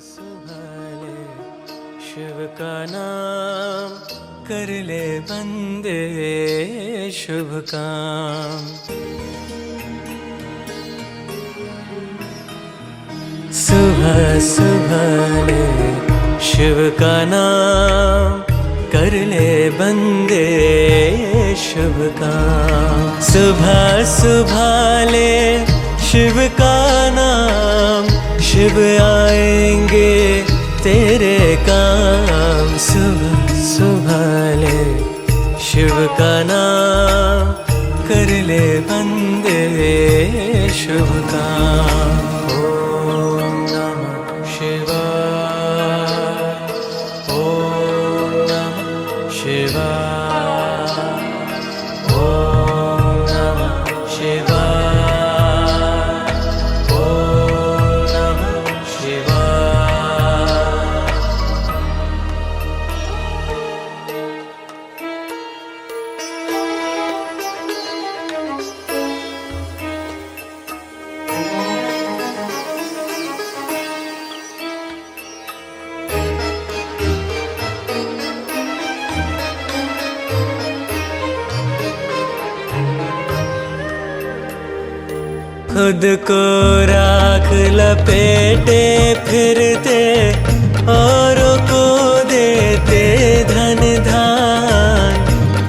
सुहाले शिव का नाम कर ले बंदे शुभ काम। सुबह सुहाले शिव का नाम कर ले बंदे शुभ काम। सुबह सुभाले शिव का नाम शिव आएंगे तेरे काम। सुबह सुभाले शिव का नाम कर ले बंदे शुभ काम। ओम नमः शिवाय, ओम नमः शिवाय, ओम नमः शिवाय, ओम नमः शिवाय। खुद को राख लपेटे फिरते औरों को देते धन धान।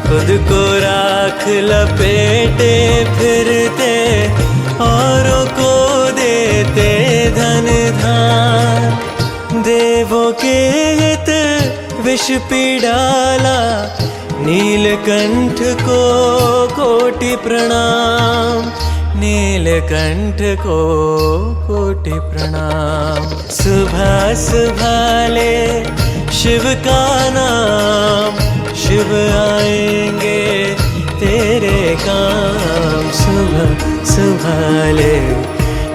खुद को राख लपेटे फिरते औरों को देते धन धान। देवों के हित विष पी डाला नीलकंठ को कोटि प्रणाम। नीलकंठ को कोटि प्रणाम। सुबह सुभाले शिव का नाम शिव आएंगे तेरे काम। सुबह सुभाले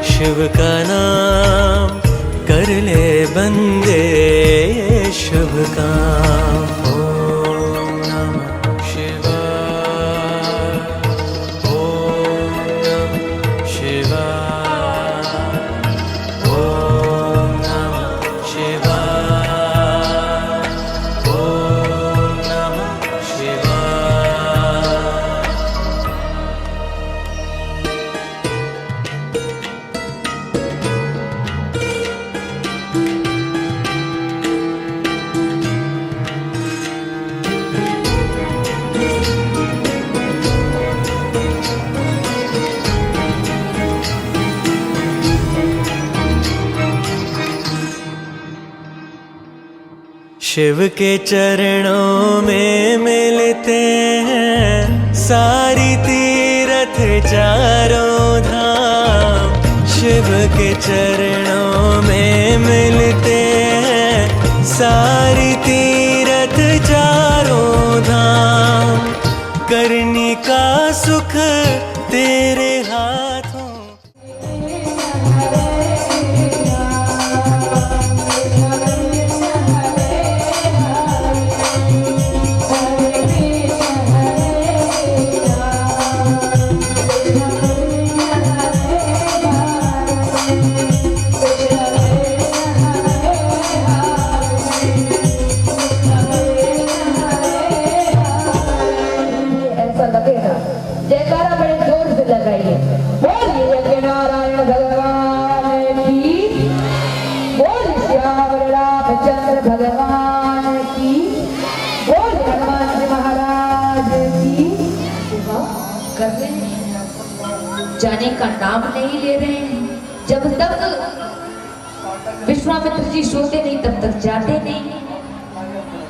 शिव का नाम कर ले बंदे शुभ काम। ओम नमः शिवाय, ओम नमः शिवाय, ओम नमः शिवाय, ओम नमः शिवाय। शिव के चरणों में मिलते हैं सारी तीर्थ चारों धाम। शिव के चरणों में मिलते हैं सारी तीर्थ चारों धाम। करनी का सुख तेरे हाथों। जयकारा बड़े जोर से लगाइए। बोलिए यज्ञ नारायण भगवान की, बोलिए श्याम रामचंद्र भगवान की, बोलिए हनुमान जी महाराज की। कर रहे हैं, जाने का नाम नहीं ले रहे हैं। जब तक विश्वामित्र जी सोते नहीं तब तक जाते नहीं।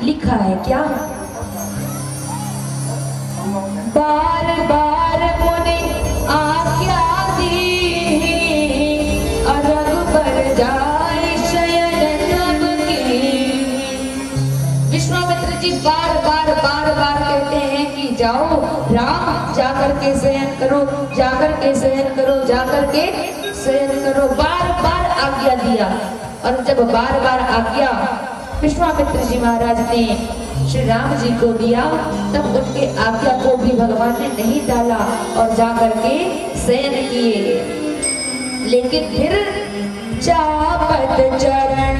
लिखा है क्या? बार बार मुनि आज्ञा दी, अरग पर जाए शयन नभ की। विश्वामित्र जी बार बार कहते हैं कि जाओ राम, जाकर के शयन करो, जाकर के शयन करो, जाकर के शयन करो। बार बार आज्ञा दिया। और जब बार बार आज्ञा विश्वामित्र जी महाराज ने श्री राम जी को दिया, तब उनके आज्ञा को भी भगवान ने नहीं डाला और जाकर के शयन किए। लेकिन फिर चापत चरण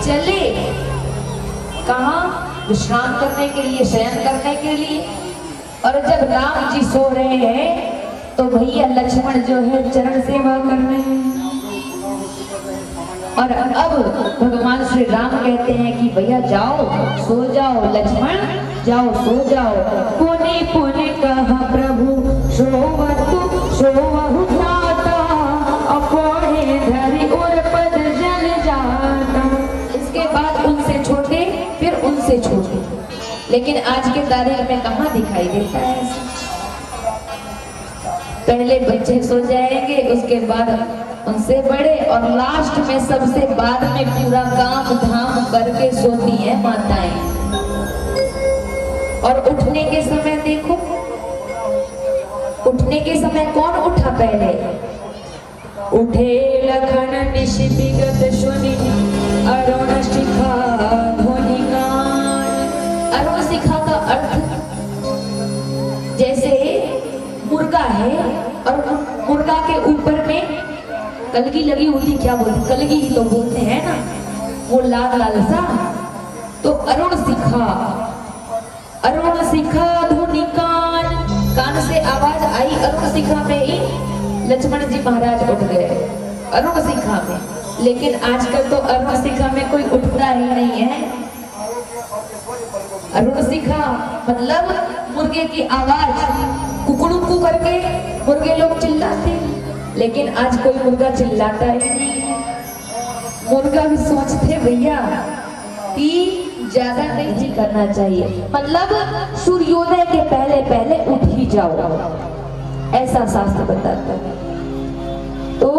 चले कहाँ? विश्राम करने के लिए, शयन करने के लिए। और जब राम जी सो रहे हैं तो भैया लक्ष्मण जो है चरण सेवा कर रहे हैं। और अब भगवान श्री राम कहते हैं कि भैया जाओ सो जाओ, लक्ष्मण जाओ सो जाओ। पुनि पुनि कहा प्रभु सोवहु जाता, अपोढ़े धरि उर पद जल जाता। इसके बाद उनसे छोटे, फिर उनसे छोटे, लेकिन आज के तारीख में कहाँ दिखाई देता है? पहले बच्चे सो जाएंगे, उसके बाद उनसे बड़े, और लास्ट में सबसे बाद में पूरा काम धाम करके सोती है माताएं। और उठने के समय देखो, उठने के समय कौन उठा पहले? उठे लखन निश विगत सुनि, अरुण शिखा ध्वनि गान। अरुण शिखा का अर्थ जैसे मुर्गा है और मुर्गा के ऊपर में कलगी लगी होती, क्या बोलते? कलगी ही तो बोलते हैं ना, वो लाल लाल सा। तो अरुण शिखा ध्वनि कान, कान से आवाज आई अरुण शिखा में ही लक्ष्मण जी महाराज उठ गए, अरुण शिखा में। लेकिन आजकल तो अरुण शिखा में कोई उठता ही नहीं है। अरुण शिखा मतलब मुर्गे की आवाज, कुकड़ू करके मुर्गे लोग चिल्लाते, लेकिन आज कोई मुर्गा चिल्लाता ही नहीं है। मुर्गा भी सोचते भैया कि ज्यादा नहीं करना चाहिए, मतलब सूर्योदय के पहले पहले उठ ही जाओ, ऐसा शास्त्र बताता है। तो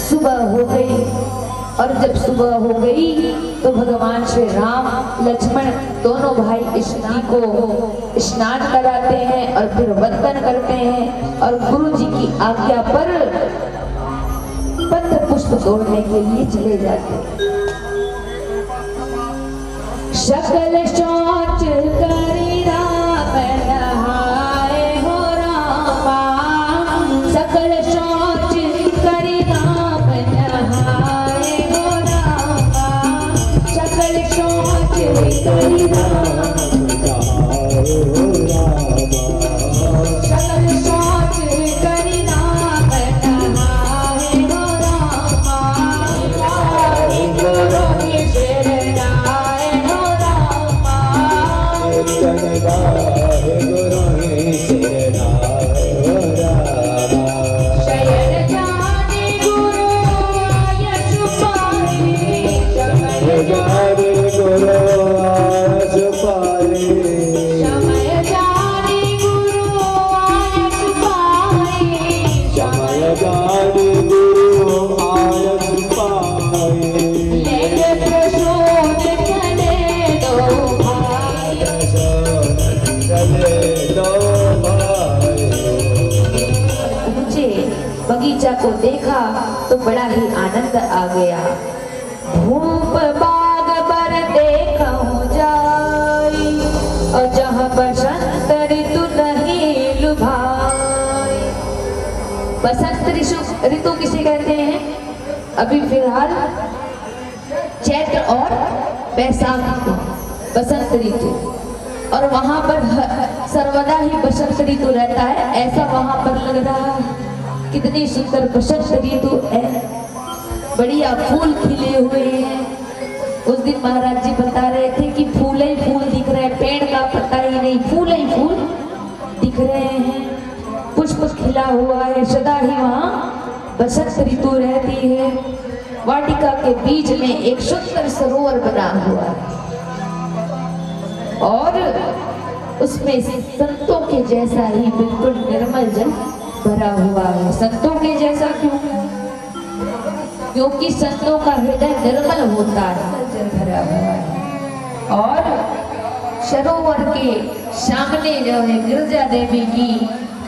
सुबह हो गई, और जब सुबह हो गई तो भगवान श्री राम लक्ष्मण दोनों भाई स्त्री को स्नान कराते हैं और फिर वंदन करते हैं, और गुरु जी की आज्ञा पर पत्र पुष्प तोड़ने के लिए चले जाते हैं। सकल सोच करी राम नहाए हो रामा, सकल सोच करी राम नहाए हो रामा, सकल सोच करी राम नहाए हो रामा, सकल सोच करी राम नहाए हो रामा, गुरु की शरणाए हो रामा, शरण जाने गुरु आयस पाए, समय जाने गुरु आयस पाए, समय जाने गुरु आयस पाए, समय जाने गुरु आयस पाए, लेके प्रसून चले दो भाई, चले दो भाई। पहुंचे, बगीचा को देखा तो बड़ा ही आनंद आ गया। धूप बाग पर देखूं जाई, और जहाँ बसंत ऋतु नहीं लुभाई। बसंत ऋतु किसे कहते हैं? अभी फिलहाल चैत्र और बैसाख को बसंत ऋतु, और वहां पर सर्वदा ही बसंत ऋतु रहता है, ऐसा वहां पर लग रहा है। कितनी सुंदर बसंत ऋतु है, बढ़िया फूल खिले हुए हैं। उस दिन महाराज जी बता रहे थे कि फूल ही फूल दिख रहे हैं, पेड़ का पता ही नहीं, फूल ही फूल दिख रहे हैं, पुष्प खिला हुआ है, सदा ही वहाँ बसंत ऋतु रहती है। वाटिका के बीच में एक सुंदर सरोवर बना हुआ है, और उसमें संतों के जैसा ही बिल्कुल निर्मल जल भरा हुआ है। संतों के जैसा क्यों? क्योंकि संतों का हृदय निर्मल होता है, जल भरा हुआ है। और सरोवर के सामने जो है गिरजा देवी की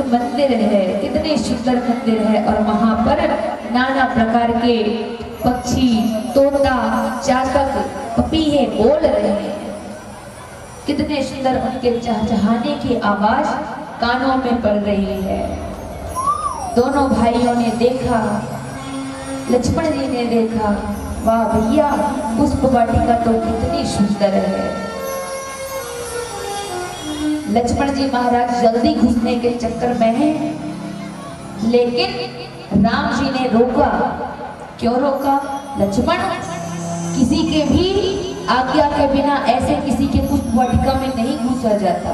मंदिर है, कितने सुंदर मंदिर है, और वहां पर नाना प्रकार के पक्षी, तोता, चातक, पपीहे बोल रहे हैं। कितने सुंदर उनके चहचहाने की आवाज कानों में पड़ रही है। दोनों भाइयों ने देखा, लक्ष्मण जी ने देखा, वाह भैया पुष्प वाटिका तो कितनी सुंदर है। लक्ष्मण जी महाराज जल्दी घुसने के चक्कर में हैं, लेकिन राम जी ने रोका। क्यों रोका? लक्ष्मण, किसी के भी आज्ञा के बिना ऐसे किसी के पुष्प वाटिका में नहीं घुसा जाता।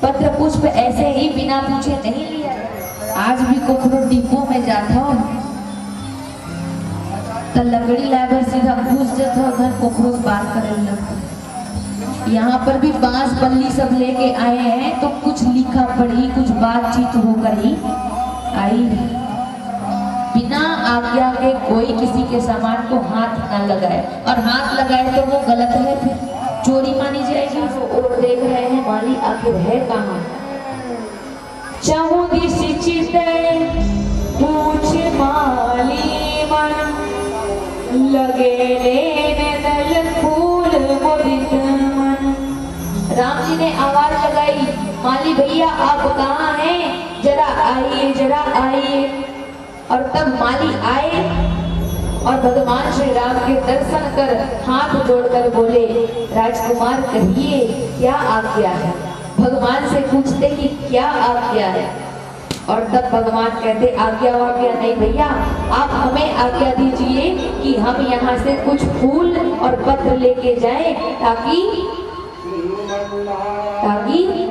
पत्र पुष्प ऐसे ही बिना पूछे नहीं लिया जाता। आज भी कोखरो डिब्बों में जाता हो तो लकड़ी लाकर सीधा घुस जाता हो, घर कोखरो बात करने लगता। यहाँ पर भी बांस बल्ली सब लेके आए हैं, तो कुछ लिखा पढ़ी, कुछ बातचीत होकर ही आई। बिना आज्ञा के कोई किसी के सामान को हाथ ना लगाए, और हाथ लगाए तो वो गलत है, फिर चोरी मानी जाएगी। वो और देख रहे हैं माली आखिर है कहाँ। चाहूंगी सिचिते पूछ माली मन, लगे लेने दल फूल मुदित मन। राम जी ने आवाज लगाई, माली भैया आप कहाँ हैं, जरा आइए, जरा आइए। और तब माली आए और भगवान श्री राम के दर्शन कर हाथ जोड़कर बोले, राजकुमार कहिए क्या आज्ञा है। भगवान से पूछते कि क्या आज्ञा है, और तब भगवान कहते आज्ञा वाज्ञा नहीं भैया, आप हमें आज्ञा दीजिए कि हम यहाँ से कुछ फूल और पत्र लेके जाएं, ताकि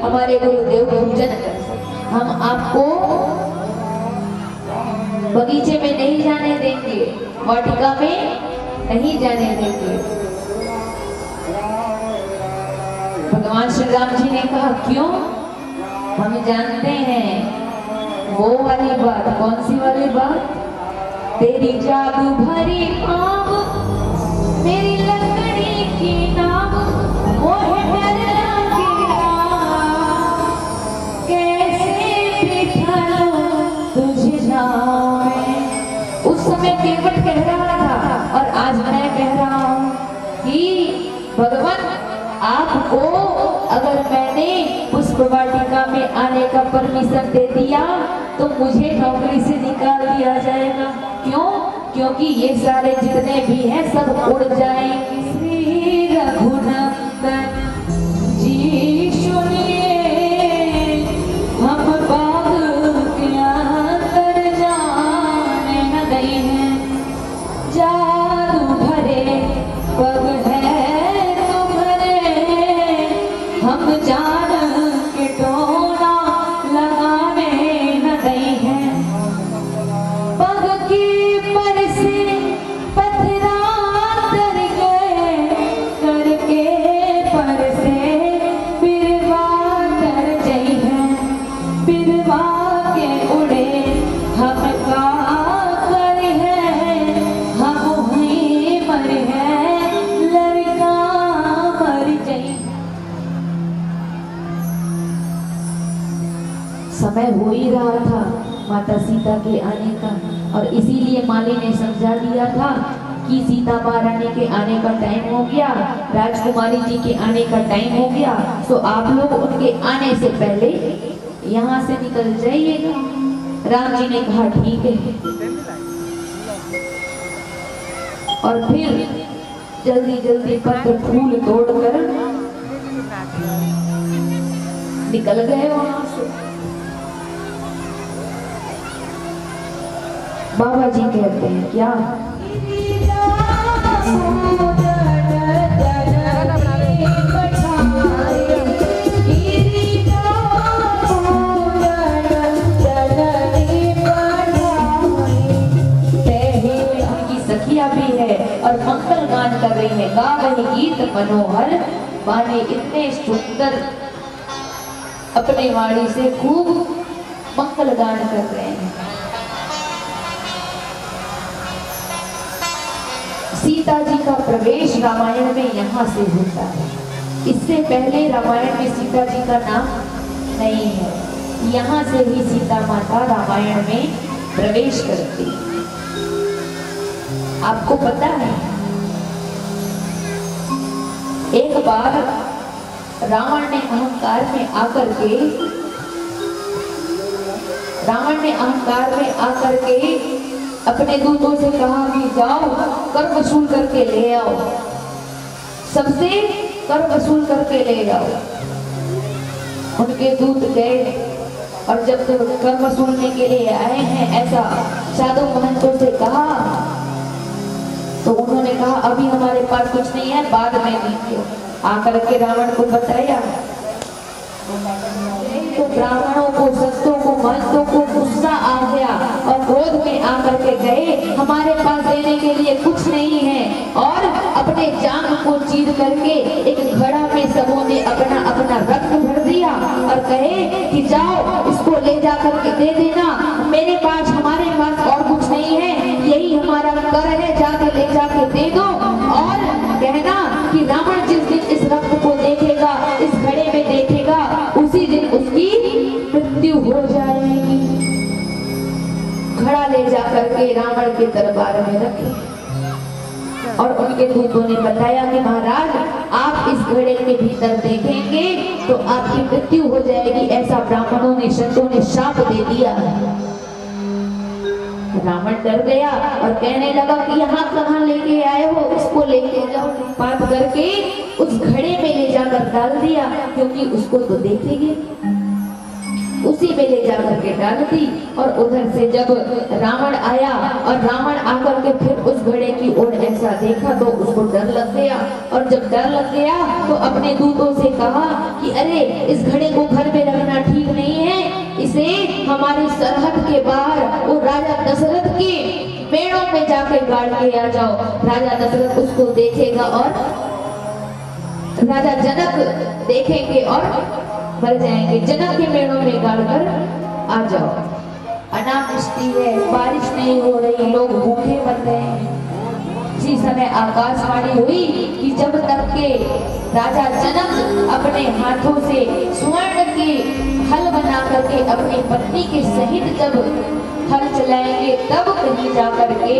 हमारे गुरुदेव पूजन कर सकें। हम आपको बगीचे में नहीं जाने देंगे, वाटिका में नहीं जाने देंगे। भगवान श्री राम जी ने कहा क्यों? हम जानते हैं वो वाली बात। कौन सी वाली बात? तेरी जादू भरी आँख, मेरी लकड़ी की नाव, मोहे डर कैसे बिठाऊं तुझे नाव में। उस समय केवट कह रहा था, और आज मैं कह रहा हूँ कि भगवान आपको अगर मैंने पुष्प वाटिका में आने का परमिशन दे दिया तो मुझे नौकरी से निकाल दिया जाएगा। क्यों? क्योंकि ये सारे जितने भी हैं सब उड़ जाएंगे। श्री रघुनंदन जी सुनिए, हम बाग के अंदर जाने न गए हैं, जादू भरे पग है तुम्हारे, हम जान के टोना लगाने न गए हैं। पग की पर से पथरा तर गए, करके पर से बिरवा तर गई है, बिरवा के उड़े हम का कर है, हम वहीं मर है, लड़का मर जाई। समय हो ही रहा था माता सीता के आने का, और इसीलिए माली ने समझा दिया था कि सीता महारानी के आने का टाइम हो गया, राजकुमारी जी के आने का टाइम हो गया, तो आप लोग उनके आने से पहले यहाँ से निकल जाइएगा। राम जी ने कहा ठीक है, और फिर जल्दी जल्दी पत्र फूल तोड़कर निकल गए वहां से। बाबा जी कहते हैं क्या? भी है और मंगल गान कर रही है, गा रही गीत मनोहर बाने इतने सुंदर, अपने वाणी से खूब मंगल गान कर रहे हैं। सीता जी का प्रवेश रामायण में यहाँ से होता है। इससे पहले रामायण में सीता जी का नाम नहीं है, यहाँ से ही सीता माता रामायण में प्रवेश करती है। आपको पता है एक बार रावण ने अहंकार में आकर के रावण ने अहंकार में आकर के अपने दूतों से कहा कि जाओ कर वसूल करके ले आओ, सबसे कर वसूल करके ले जाओ। उनके दूत गए और जब कर वसूलने के लिए आए हैं ऐसा साधु महंतों से कहा, तो उन्होंने कहा अभी हमारे पास कुछ नहीं है, बाद में दीजिए। आकर के रावण को बताया तो ब्राह्मणों को, संतों को, महंतों को गुस्सा आ गया और क्रोध में आकर के गए, हमारे पास देने के लिए कुछ नहीं है। और अपने जांघ को चीर करके एक घड़ा में सबों ने अपना अपना रक्त भर दिया और कहे कि जाओ इसको ले जा करके दे देना, मेरे पास, हमारे पास और कुछ नहीं है, यही हमारा कर है, जाके ले जाके दे दो। और कहना कि रावण जिस दिन इस रक्त को देखेगा, इस घड़े में देखेगा, उसी दिन उसकी मृत्यु हो जाएगी। घड़ा ले जा करके रावण के दरबार में रखे और उनके दूतों ने बताया कि महाराज आप इस घड़े के भीतर देखेंगे तो आपकी मृत्यु हो जाएगी, ऐसा ब्राह्मणों ने, संतों ने शाप दे दिया। रावण डर गया और कहने लगा कि यहाँ कहाँ लेके आए हो, इसको लेके जाओ। बात करके उस घड़े में ले जाकर डाल दिया, क्योंकि उसको तो देखेंगे, उसी में ले जाकर के डाल दी। और उधर से जब रावण आया और रावण आकर के फिर उस घड़े की ओर ऐसा देखा तो उसको डर लग गया। और जब डर लग गया तो अपने दूतों से कहा कि अरे इस घड़े को घर में रखना ठीक नहीं है, इसे हमारी सरहद के बाहर वो राजा दशरथ के पेड़ों में जाके गाड़ के आ जाओ। राजा दशरथ उसको देखेगा और राजा जनक देखेंगे और मर जाएंगे। जनक के पेड़ों में गाड़ कर आ जाओ। अनावृष्टि है, बारिश नहीं हो रही, लोग भूखे मर गए हैं। इसी समय आकाशवाणी हुई कि जब तक के राजा जनक अपने हाथों से स्वर्ण के हल बना करके अपनी पत्नी के सहित जब हल चलाएंगे तब कहीं जाकर के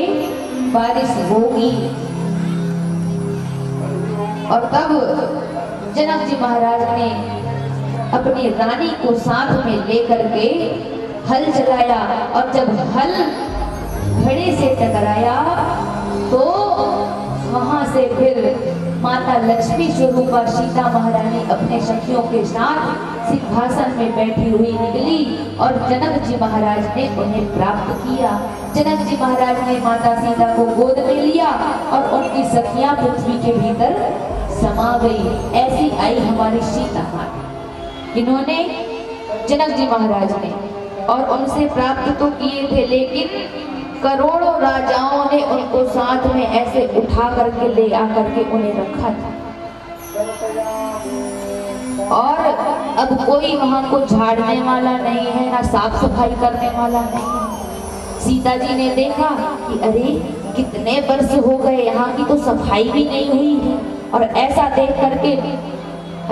बारिश होगी। और तब जनक जी महाराज ने अपनी रानी को साथ में लेकर के हल चलाया और जब हल घड़े से टकराया तो वहां से फिर माता लक्ष्मी स्वरूपा सीता महारानी अपने सखियों के साथ सिंहासन में बैठी हुई निकली और जनक जी महाराज ने उन्हें प्राप्त किया। जनक जी महाराज ने माता सीता को गोद में लिया और उनकी सखियां पृथ्वी के भीतर समा गई। ऐसी आई हमारी सीता माता, इन्होंने जनक जी महाराज ने, और उनसे प्राप्त तो किए थे लेकिन करोड़ों राजाओं ने उनको साथ में ऐसे उठा करके ले आकर के उन्हें रखा था। और अब कोई वहां को झाड़ने वाला नहीं है, ना साफ सफाई करने वाला नहीं है। सीता जी ने देखा कि अरे कितने वर्ष हो गए, यहाँ की तो सफाई भी नहीं हुई है। और ऐसा देख करके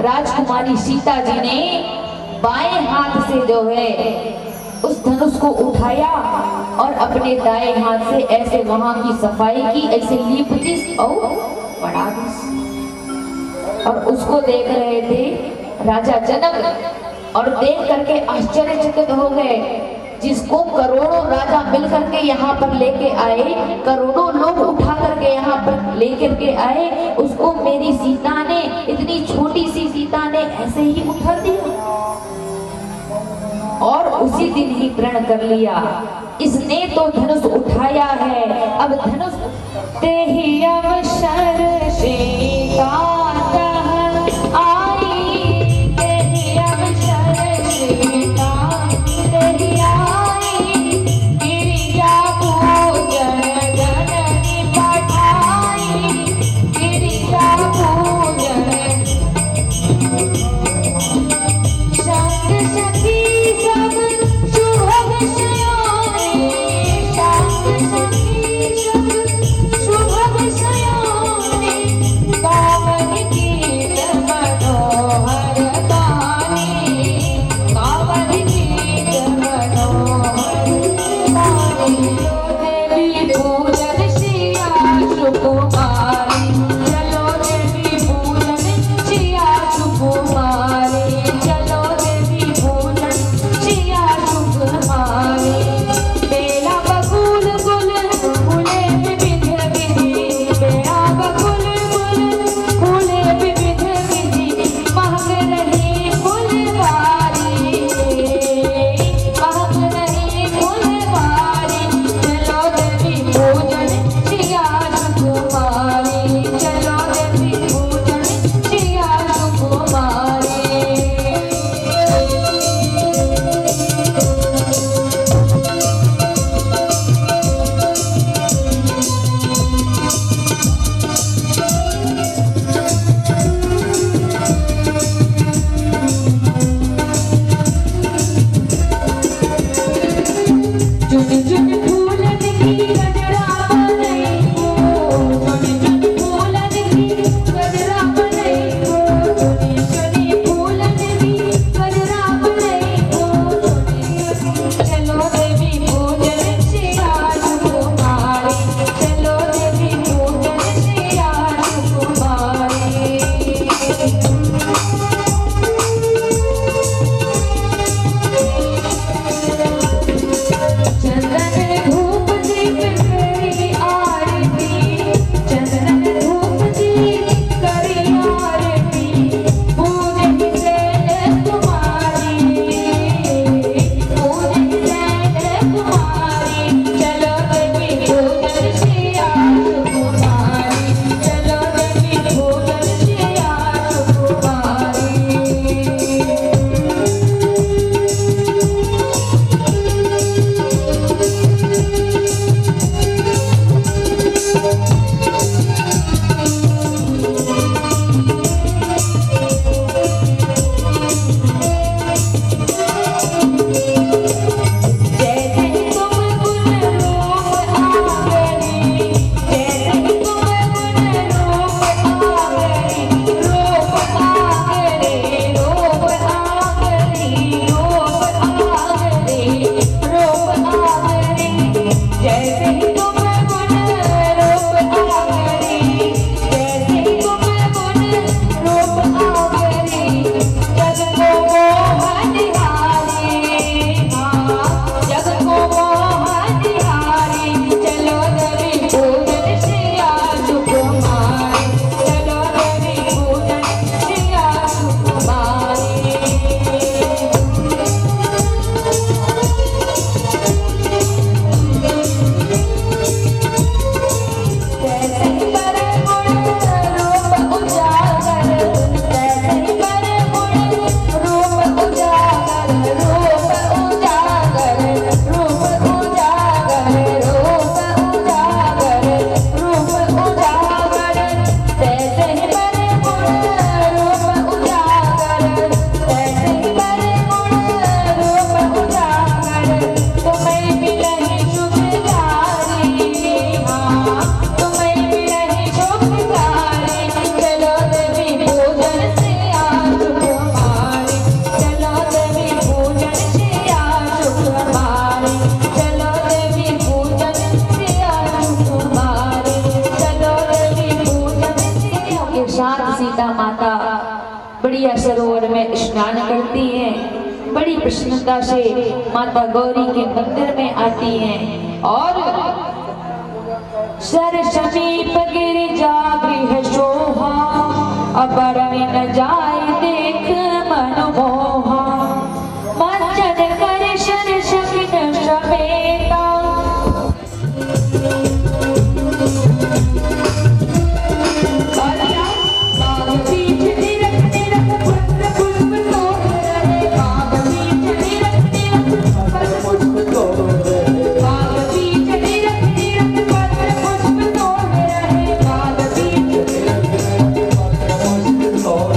राजकुमारी सीता जी ने बाएं हाथ से जो है उस धनुष को उठाया और अपने दाएं हाथ से ऐसे वहां की सफाई की, ऐसे लीप दी और बढ़ा दी। और उसको देख रहे थे राजा जनक और देख करके आश्चर्यचकित हो गए। जिसको करोड़ों राजा मिल करके यहाँ पर लेके आए, करोड़ों लोग उठा करके यहाँ पर लेकर के आए, उसको मेरी सीता ने, इतनी छोटी सी सीता ने ऐसे ही उठा दिया और उसी दिन ही प्रण कर लिया। इसने तो धनुष उठाया है, अब धनुष ते ही अवसर से जैसे तुम गुण रूप आगरी, जैसे तुम गुण रूप आगरी, जग को मोहनिहारी, हाँ जग को मोहनिहारी, चलो देवी पूजन श्रिया सुकुमारी, चलो देवी पूजन श्रिया सुकुमारी। जैसे पर गुण रूप उजागर, जैसे पर गुण रूप उजागर, रूप उजागर, रूप उजागर, रूप उजागर, रूप उजागर, जैसे पर गुण रूप उजागर, जैसे पर गुण रूप उजागर, तुम्हें मिलहि शुभकारी, हाँ तुम्हें मिलहि शुभकारी, चलो देवी पूजन श्रिया सुकुमारी, चलो देवी पूजन श्रिया सुकुमारी, चलो देवी पूजन श्रिया सुकुमारी, चलो देवी पूजन श्रिया। के साथ सीता माता बढ़िया सरोवर में स्नान करती हैं, बड़ी प्रसन्नता से माता गौरी के मंदिर में आती हैं और सर समीप गिरिजा गृह शोभा, अपर न जाय देख मनमोहा, मंचन कर शर शकिन समेता, बाग बीच निरख निरख पत्र पुष्प तोड़ रहे, बाग बीच निरख निरख पत्र पुष्प तोड़ रहे, बाग बीच निरख निरख पत्र पुष्प तोड़ रहे, बाग बीच निरख निरख पत्र पुष्प तोड़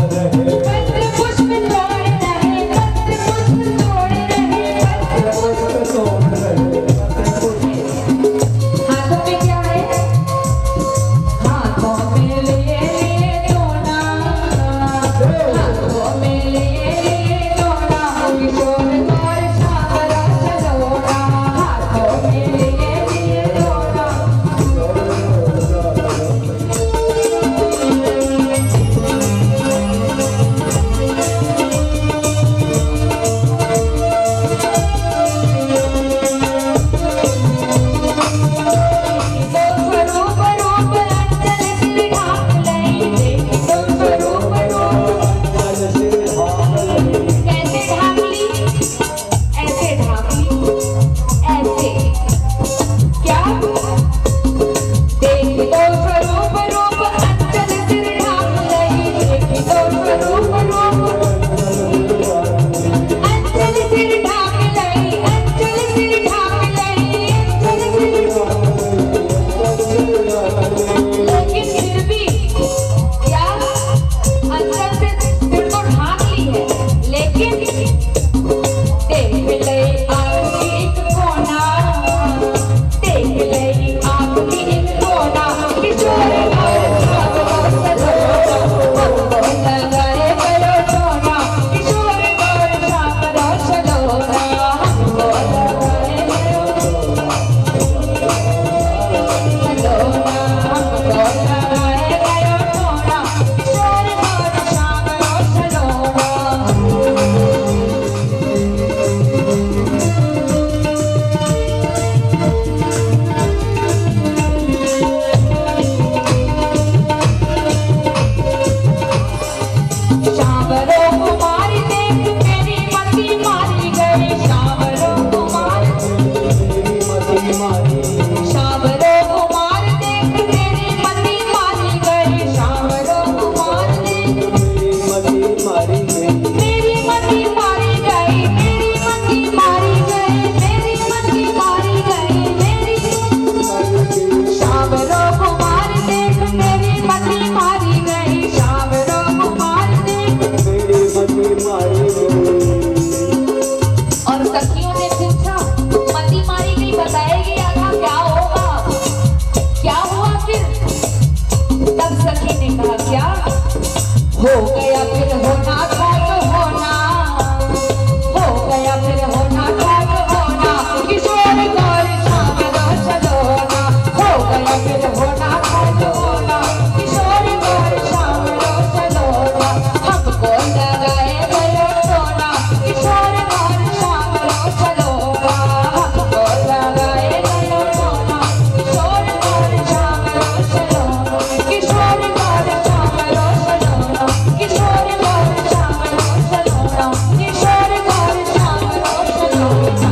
फिर होना खिलौना, किशोर गौर श्याम रो सलोना, हमको लगाए गयो टोना, किशोर गौर श्याम रो सलोना, हमको लगाए गयो टोना, किशोर गौर श्याम रो सलोना, किशोर गौर श्याम रो सलोना, किशोर गौर श्याम रो सलोना, किशोर गौर श्याम रो सलोना,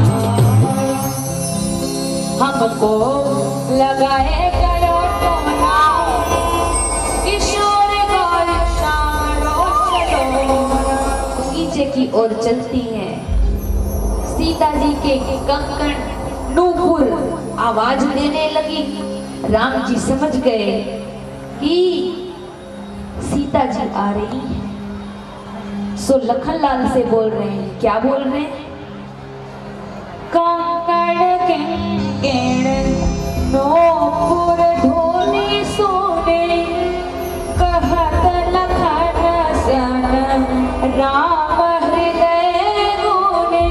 हमको लगाए गयो टोना, किशोर गौर श्याम रो सलोना। नीचे की ओर चलती हैं सीता जी के कंकण नूपुर आवाज देने लगी। राम जी समझ गए कि सीता जी आ रही है, सो लखनलाल से बोल रहे हैं। क्या बोल रहे हैं? कंकण किंकिण नूपुर धूनि सोने, कहत लखन सन राम हृदय गुने,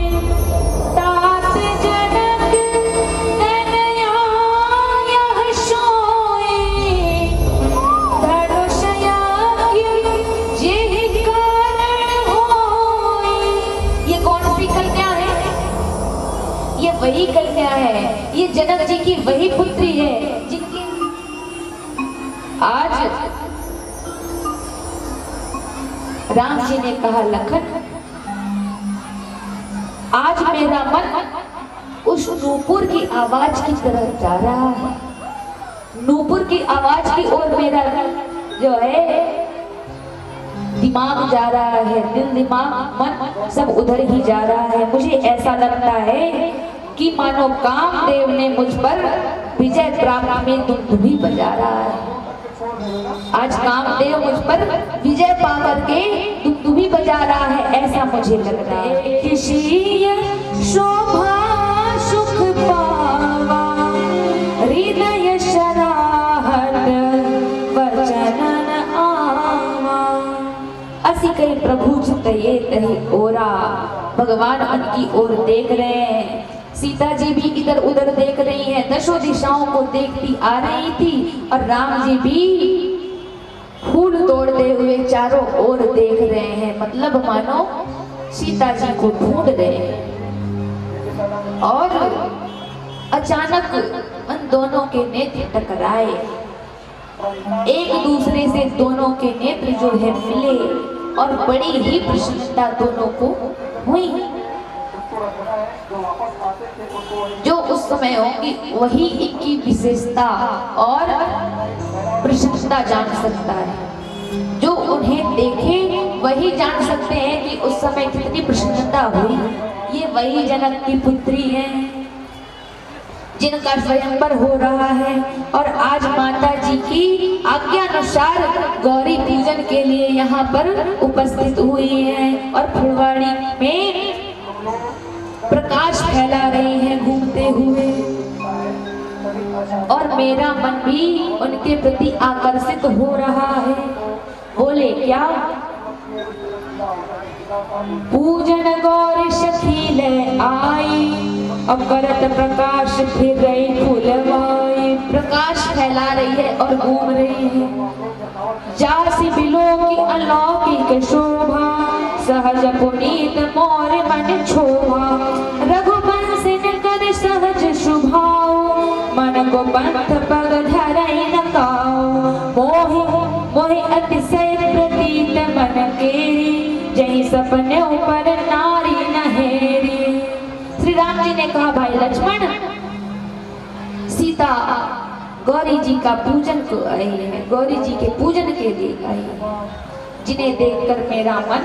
तात जनक तनया यह सोई, धनुष यज्ञ जेहि कारण होई। ये कौन सी कन्या है? ये वही कन्या है, ये जनक जी की वही पुत्री है जिनकी आज राम जी ने कहा, लखन आज मेरा मन उस नूपुर की आवाज की तरफ जा रहा है। नूपुर की आवाज की ओर मेरा जो है दिमाग जा रहा है, दिल दिमाग मन सब उधर ही जा रहा है। मुझे ऐसा लगता है कि मानो कामदेव ने मुझ पर विजय प्राप्त में दुंदुभी बजा रहा है। आज कामदेव मुझ पर विजय पाकर के दुंदुभी बजा रहा है, ऐसा मुझे लग रहा है। किसी शोभा सुख पावा हृदय शराहत वचनन आवा, असी कई प्रभु चित ये तही ओरा। भगवान उनकी ओर देख रहे हैं, सीता जी भी इधर उधर देख रही हैं, दशों दिशाओं को देखती आ रही थी और राम जी भी फूल तोड़ते हुए चारों ओर देख रहे हैं। मतलब मानो सीता जी को ढूंढ रहे हैं। और अचानक उन दोनों के नेत्र टकराए, एक दूसरे से दोनों के नेत्र जो है मिले और बड़ी ही प्रसन्नता दोनों को हुई। जो उस समय होगी वही इनकी विशेषता और प्रशंसा जान सकता है। जो उन्हें देखे वही जान सकते हैं कि उस समय कितनी प्रसन्नता हुई। ये वही जनक की पुत्री है जिनका स्वयंवर हो रहा है और आज माता जी की आज्ञा अनुसार गौरी पूजन के लिए यहाँ पर उपस्थित हुई है और फुलवाड़ी में प्रकाश फैला रही है घूमते हुए। और मेरा मन भी उनके प्रति आकर्षित हो रहा है। बोले क्या? पूजन गौरी सखी ले आई, अब करत प्रकाश फिर गई फुलवाई। प्रकाश फैला रही है और घूम रही है। जासी बिलो की अलौकिक शोभा, सहज पुनीत मोर मन छोहा। रघुवंश कर सहज शुभाओ, मन को पंथ पग धरई न काओ। मोहि मोहि अतिशय प्रतीत मन केरी, जही सपने ऊपर नारी नहेरी। श्री राम जी ने कहा, भाई लक्ष्मण, सीता गौरी जी का पूजन को आई है, गौरी जी के पूजन के लिए आई है, जिन्हें देखकर मेरा मन,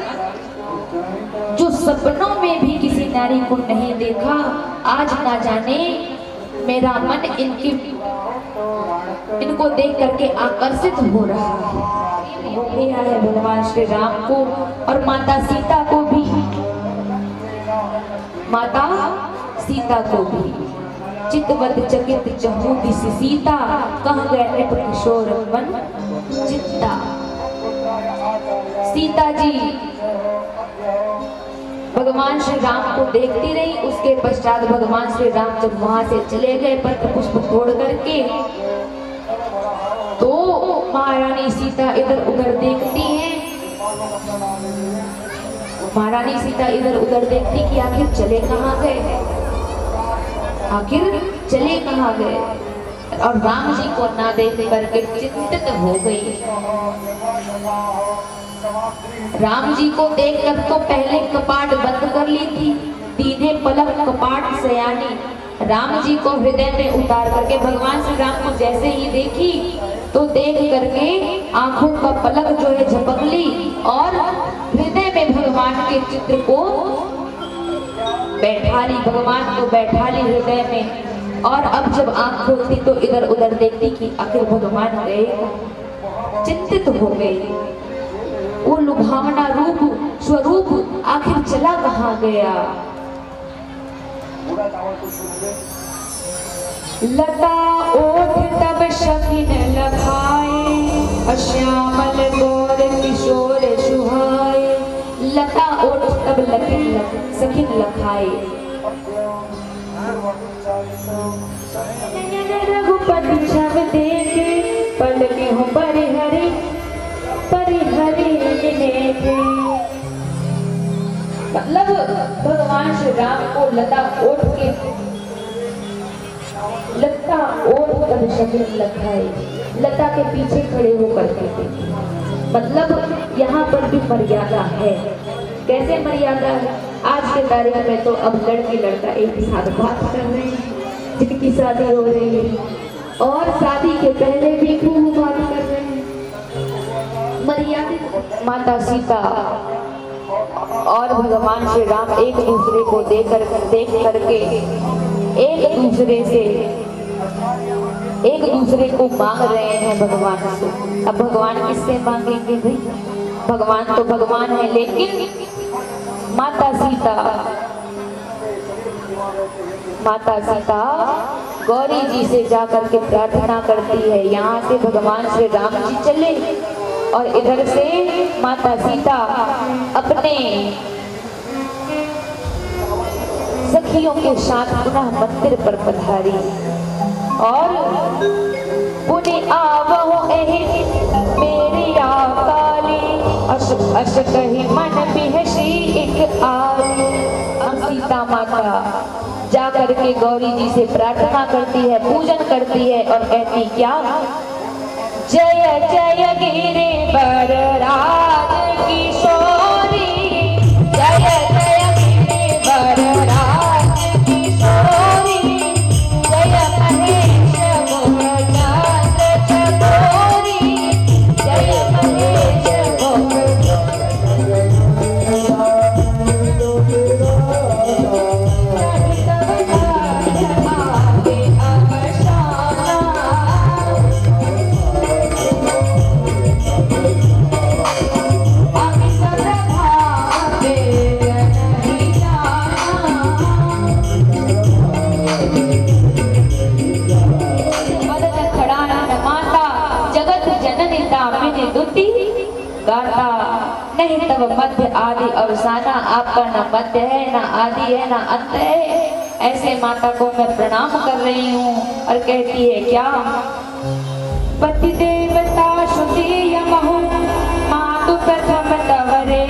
जो सपनों में भी किसी नारी को नहीं देखा, आज ना जाने मेरा मन इनको देख करके आकर्षित हो रहा है। भगवान श्री राम को और माता सीता को भी, माता सीता को भी। चितवत चकित चहु दिस सीता, कह गए नृप किशोर मन चित्ता। सीता जी भगवान श्री राम को देखती रही। उसके पश्चात भगवान श्री राम जब वहां से चले गए पत्र पुष्प तोड़ करके, तो महारानी सीता इधर उधर देखती हैं। महारानी सीता इधर उधर देखती कि आखिर चले कहाँ गए, आखिर चले कहाँ गए। और राम जी को ना देख करके चिंतित हो गई। राम जी को देखकर तो पहले कपाट बंद कर ली थी, तीने पलक कपाट सयानी। राम जी को हृदय में उतार करके भगवान श्री राम को जैसे ही देखी तो देख करके आंखों का पलक जो है झपक ली और हृदय में भगवान के चित्र को बैठा ली, भगवान को बैठा ली हृदय में। और अब जब आंख खोलती तो इधर उधर देखती कि आखिर भगवान गए, चिंतित हो गई। वो लुभावना रूप स्वरूप आखिर चला कहाँ गया। लता ओठ तब शकीन लखाए, अश्यामल गौर किशोर सुहाए। लता ओठ तब सखीन लखाए, रघुपति छब देखे, पलके हो परिहरी देखे। मतलब भगवान श्री राम को लता ओठ तब शकीन लखाए, लता के पीछे खड़े होकर कहते थे। मतलब यहाँ पर भी मर्यादा है। कैसे मर्यादा है? आज के तारीख में तो अब लड़की लड़का एक ही साथ बात कर रहे हैं, जिनकी शादी हो रही है और शादी के पहले भी खूब बात कर रहे हैं। मर्यादित माता सीता और भगवान श्री राम एक दूसरे को देख करके एक दूसरे को मांग रहे हैं भगवान से। अब भगवान किससे मांगेंगे भाई? भगवान तो भगवान है, लेकिन माता सीता गौरी जी से जाकर के प्रार्थना करती है, यहाँ से भगवान श्री राम जी चले और इधर से माता सीता अपने सखियों के साथ पुनः मंदिर पर पधारी और पुण्य आवो मेरी काली, अश कही मन बिहसी एक आली। सीता माता जाकर के गौरी जी से प्रार्थना करती है, पूजन करती है और कहती क्या? जय जय गिरे बरराज किशोरी, जय जय गिरे बरराज किशोरी, जय महेश गोपचांद चकोरी, जय महेश गाता नहीं तब मध्य आदि अवसाना। आपका न मध्य है, न आदि है, न अंत है। ऐसे माता को मैं प्रणाम कर रही हूँ। और कहती है क्या? पति देवता सुधीय महु मातु प्रथम तवरे,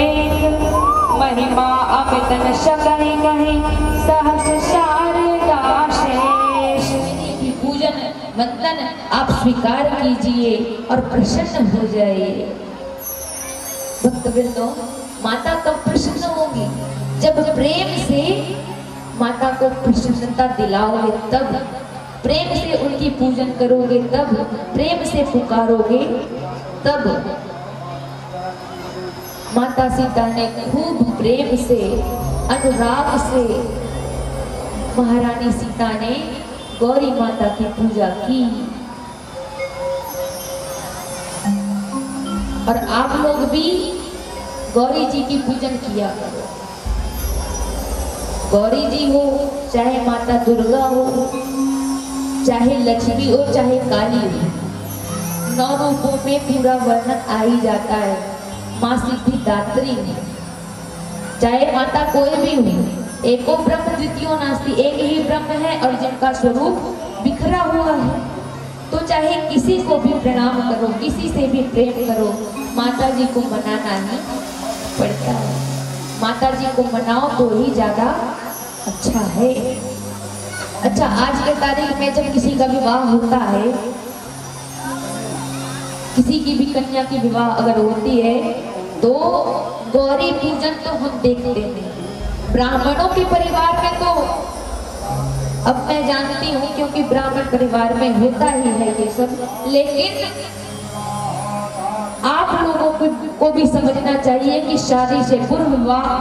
महिमा अमित न सकहि कहि सहस शारदा शेष। पूजन वंदन आप स्वीकार कीजिए और प्रसन्न हो जाइए। भक्तवृंदों, माता कब प्रसन्न होगी? जब प्रेम से माता को प्रसन्नता दिलाओगे, तब प्रेम से उनकी पूजन करोगे, तब प्रेम से पुकारोगे, तब। माता सीता ने खूब प्रेम से, अनुराग से महारानी सीता ने गौरी माता की पूजा की। और आप लोग भी गौरी जी की पूजन किया करो। गौरी जी हो, चाहे माता दुर्गा हो, चाहे लक्ष्मी हो, चाहे काली हो, 9 रूपों में पूरा वर्णन आ ही जाता है माँ सिद्धिदात्री में। चाहे माता कोई भी हो, एको ब्रह्म द्वितीयो नास्ति, एक ही ब्रह्म है और जिनका स्वरूप बिखरा हुआ है। तो चाहे किसी को भी प्रणाम करो, किसी से भी प्रेम करो, माता जी को मनाना ही पड़ता है। माता जी को मनाओ तो ही ज्यादा अच्छा है। अच्छा, आज के तारीख में जब किसी का विवाह होता है, किसी की भी कन्या की विवाह अगर होती है तो गौरी पूजन तो हम देखते हैं। ब्राह्मणों के परिवार में तो अब मैं जानती हूँ क्योंकि ब्राह्मण परिवार में होता ही है ये सब, लेकिन आप लोगों को भी समझना चाहिए कि शादी से पूर्व,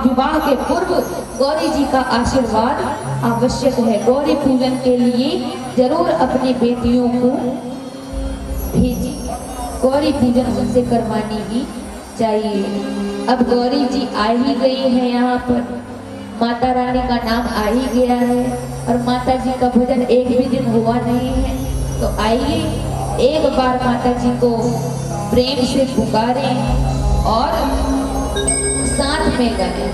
विवाह के पूर्व गौरी जी का आशीर्वाद आवश्यक है। गौरी पूजन के लिए जरूर अपनी बेटियों को भेजिए, गौरी पूजन उनसे करवानी ही चाहिए। अब गौरी जी आ ही गई है यहाँ पर, माता रानी का नाम आ ही गया है और माता जी का भजन एक भी दिन हुआ नहीं है, तो आइए एक बार माता जी को प्रेम से पुकारें और साथ में गाएं,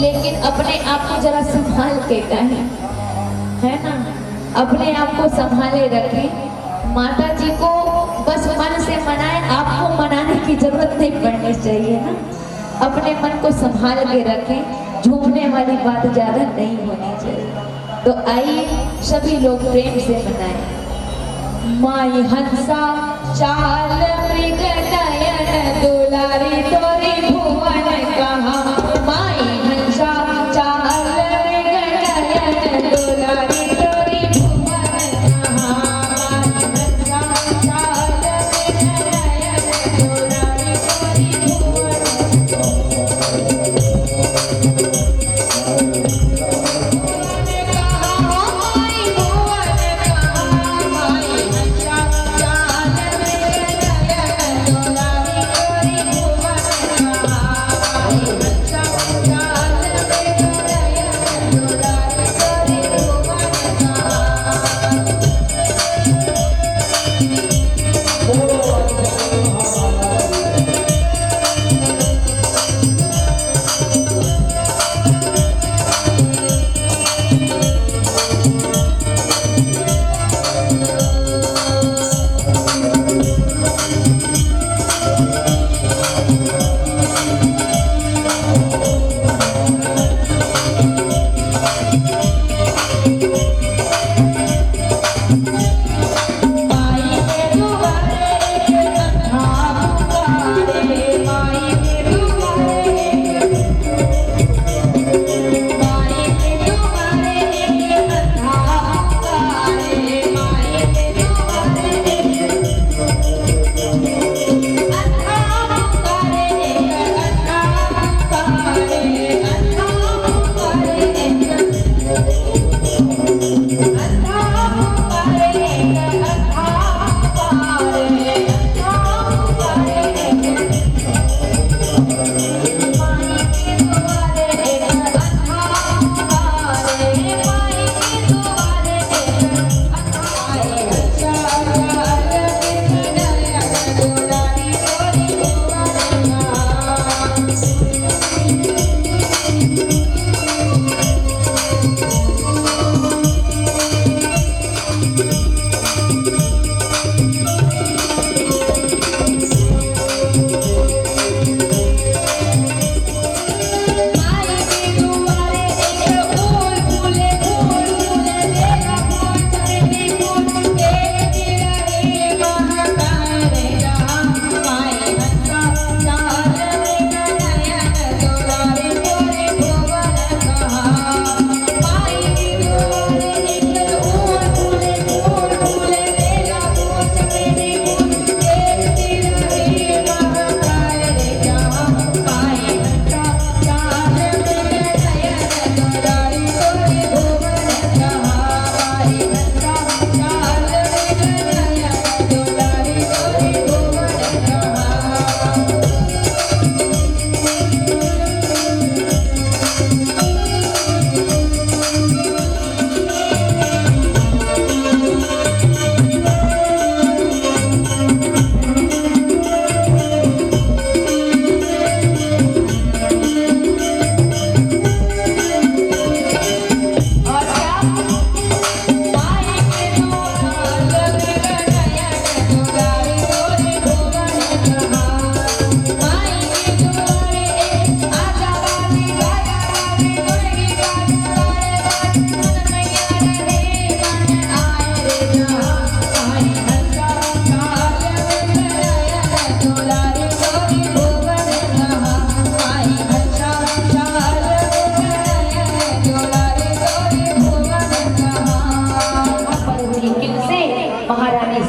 लेकिन अपने आप को जरा संभाल के गाएं, है ना। अपने आप को संभाले रखें। माता जी को बस मन से मनाएं, आपको मनाने की जरूरत नहीं पड़नी चाहिए ना। अपने मन को संभाल के रखें, झूमने वाली बात ज्यादा नहीं होनी चाहिए। तो आइए सभी लोग प्रेम से मनाएं। माई हंसा चाल मृग नयन दुलारी तोरी भुवन कहा, माई हंसा चाल मृग नयन दुलारी तोरी भुवन कहा, माई हंसा चाल मृग नयन दुलारी तोरी भुवन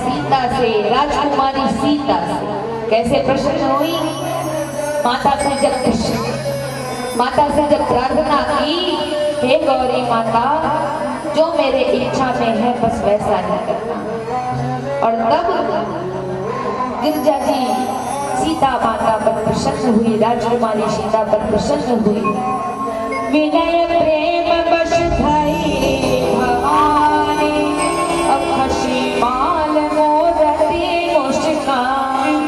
सीता से, राजकुमारी सीता से कैसे प्रसन्न हुई? माता से जब प्रार्थना की, हे गौरी माता, जो मेरे इच्छा में है बस वैसा ही करना। और तब गिरजा जी सीता माता पर प्रसन्न हुई, राजकुमारी सीता पर प्रसन्न हुई। विनय प्रेम बस धई भवानी, अब खसी माल मोरती मुस्कान।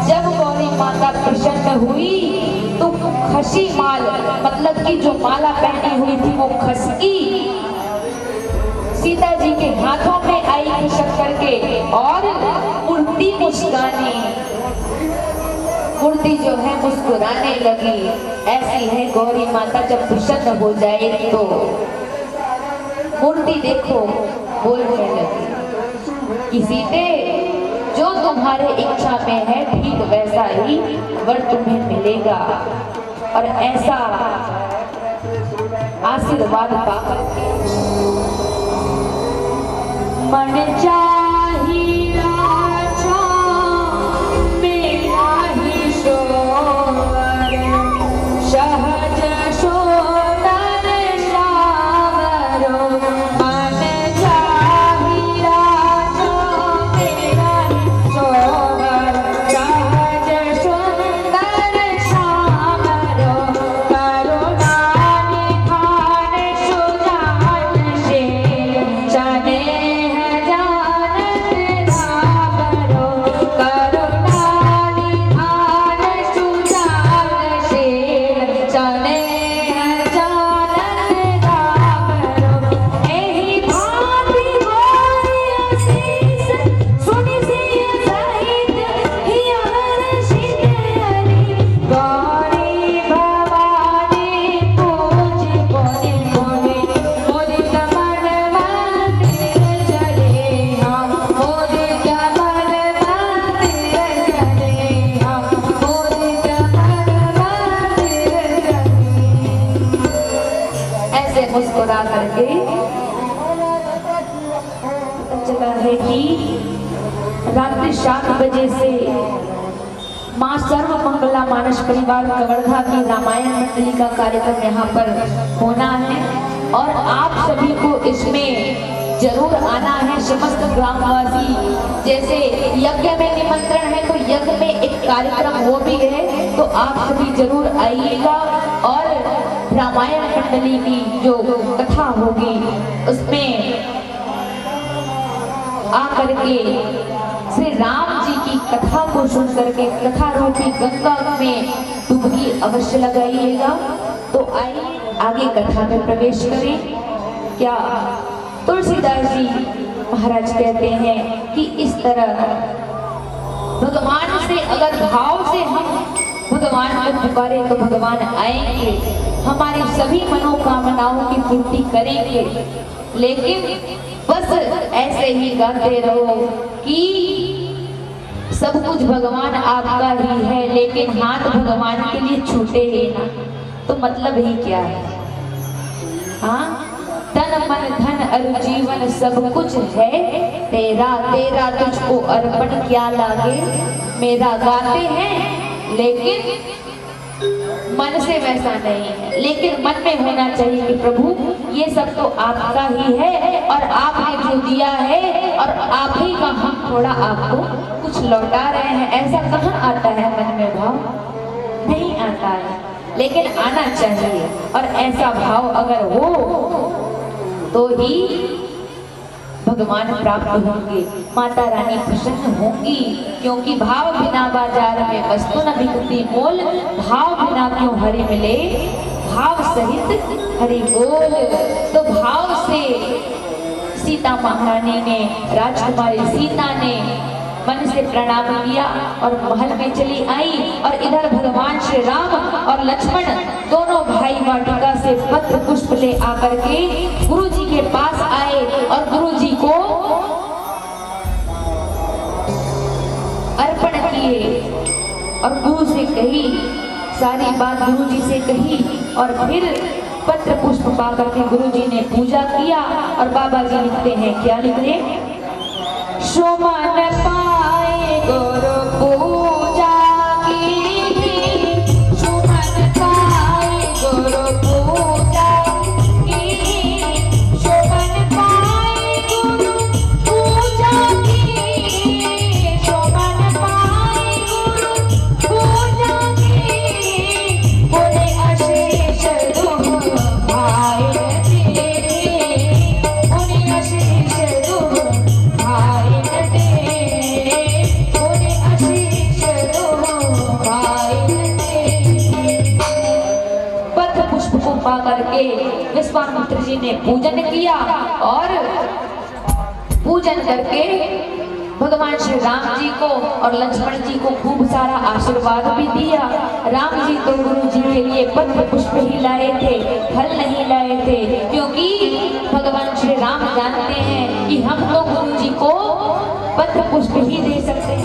जब गौरी माता प्रसन्न हुई तो खसी माल मतलब कि जो माला पहनी हुई थी वो खसकी सीता जी के हाथों में आई खिसक करके, और मूर्ति मुस्कानी, मूर्ति जो है मुस्कुराने लगी। ऐसी है गौरी माता, जब प्रसन्न हो जाए तो मूर्ति देखो बोलने लगी कि सीते, जो तुम्हारे इच्छा में है ठीक वैसा ही वर तुम्हें मिलेगा। और ऐसा आशीर्वाद पाकर मन चाही राजा मेरा ही सोवर, सहज सोदर सावरो। मन चाही राजा मेरा ही सोवर, सहज सुंदर सावरो। करुणा निधान सुजान शील, स्नेह जानत रावरो। करुणा निधान सुजान शील, स्नेह जानत रावरो। एहि भांति गोरी आशीष सुनि सिय सहित हिया हर्षित हरि। गौरी भवानी पूज पुनि पुनि, मुदित मन मंदिर चले हम। मुदित मन मंदिर चले हम, मुदित मन मंदिर चले। ऐसे मुस्कुरा करके चला है कि रात्रि 7 बजे से माँ सर्व मंगला मानस परिवार कवर्धा की रामायण मंडली का कार्यक्रम यहाँ पर होना है, और आप सभी को इसमें जरूर आना है। समस्त ग्रामवासी, जैसे यज्ञ में निमंत्रण है तो यज्ञ में एक कार्यक्रम वो भी है, तो आप सभी जरूर आइएगा। और रामायण मंडली की जो कथा होगी उसमें आकर के श्री राम जी की कथा को सुन करके कथा रूपी गंगा में डुबकी अवश्य लगाइएगा। तो आइए आगे कथा में प्रवेश करें। क्या तुलसीदास जी महाराज कहते हैं कि इस तरह भगवान से अगर भाव से हम भगवान को पुकारे तो भगवान आएंगे, हमारी सभी मनोकामनाओं की पूर्ति करेंगे। लेकिन बस ऐसे ही गाते रहो कि सब कुछ भगवान आपका ही है, लेकिन हाथ भगवान के लिए छूटे ही ना, तो मतलब ही क्या है? हाँ, तन मन धन अरु जीवन सब कुछ है तेरा, तेरा तुझको अर्पण क्या लागे। मेरा गाते हैं लेकिन मन से वैसा नहीं है, लेकिन मन में होना चाहिए कि प्रभु ये सब तो आपका ही है, और आपने जो दिया है और आप ही का हम थोड़ा आपको कुछ लौटा रहे हैं। ऐसा कहाँ आता है मन में भाव? नहीं आता है, लेकिन आना चाहिए। और ऐसा भाव अगर हो तो ही भगवान प्राप्त होंगे, माता रानी प्रसन्न होंगी। क्योंकि भाव बिना बाजार में वस्तु न बिकती मोल, भाव बिना क्यों हरि मिले भाव सहित हरि बोल। तो भाव से सीता महारानी ने, राजकुमारी सीता ने मन से प्रणाम किया और महल में चली आई। और इधर भगवान श्री राम और लक्ष्मण दोनों भाई वाटिका से पत्र पुष्प ले आकर के गुरु जी के पास आए और गुरु जी को अर्पण किए और गुरु से कही, सारी बात गुरु जी से कही। और फिर पत्र पुष्प पाकर के गुरु जी ने पूजा किया। और बाबा जी लिखते हैं, क्या लिख रहे? सुमन पाए गुरु पूजा की, सुमन पाए गुरु पूजा की, सुमन पाए गुरु पूजा की, सुमन पाए गुरु पूजा की, बोले आशीष दुख भाई दे, बोले आशीष दुख भाई दे, बोले आशीष दुख भाई दे। पत्र पुष्प को पा करके विश्वामित्र जी ने पूजन किया और पूजन करके भगवान श्री राम जी को और लक्ष्मण जी को खूब सारा आशीर्वाद भी दिया। राम जी तो गुरु जी के लिए पत्र पुष्प ही लाए थे, फल नहीं लाए थे, क्योंकि भगवान श्री राम जानते हैं कि हम तो गुरु जी को पत्र पुष्प ही दे सकते हैं।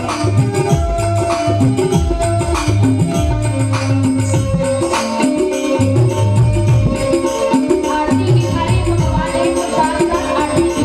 आरती की थाली भगवान एक साथ साथ आरती की।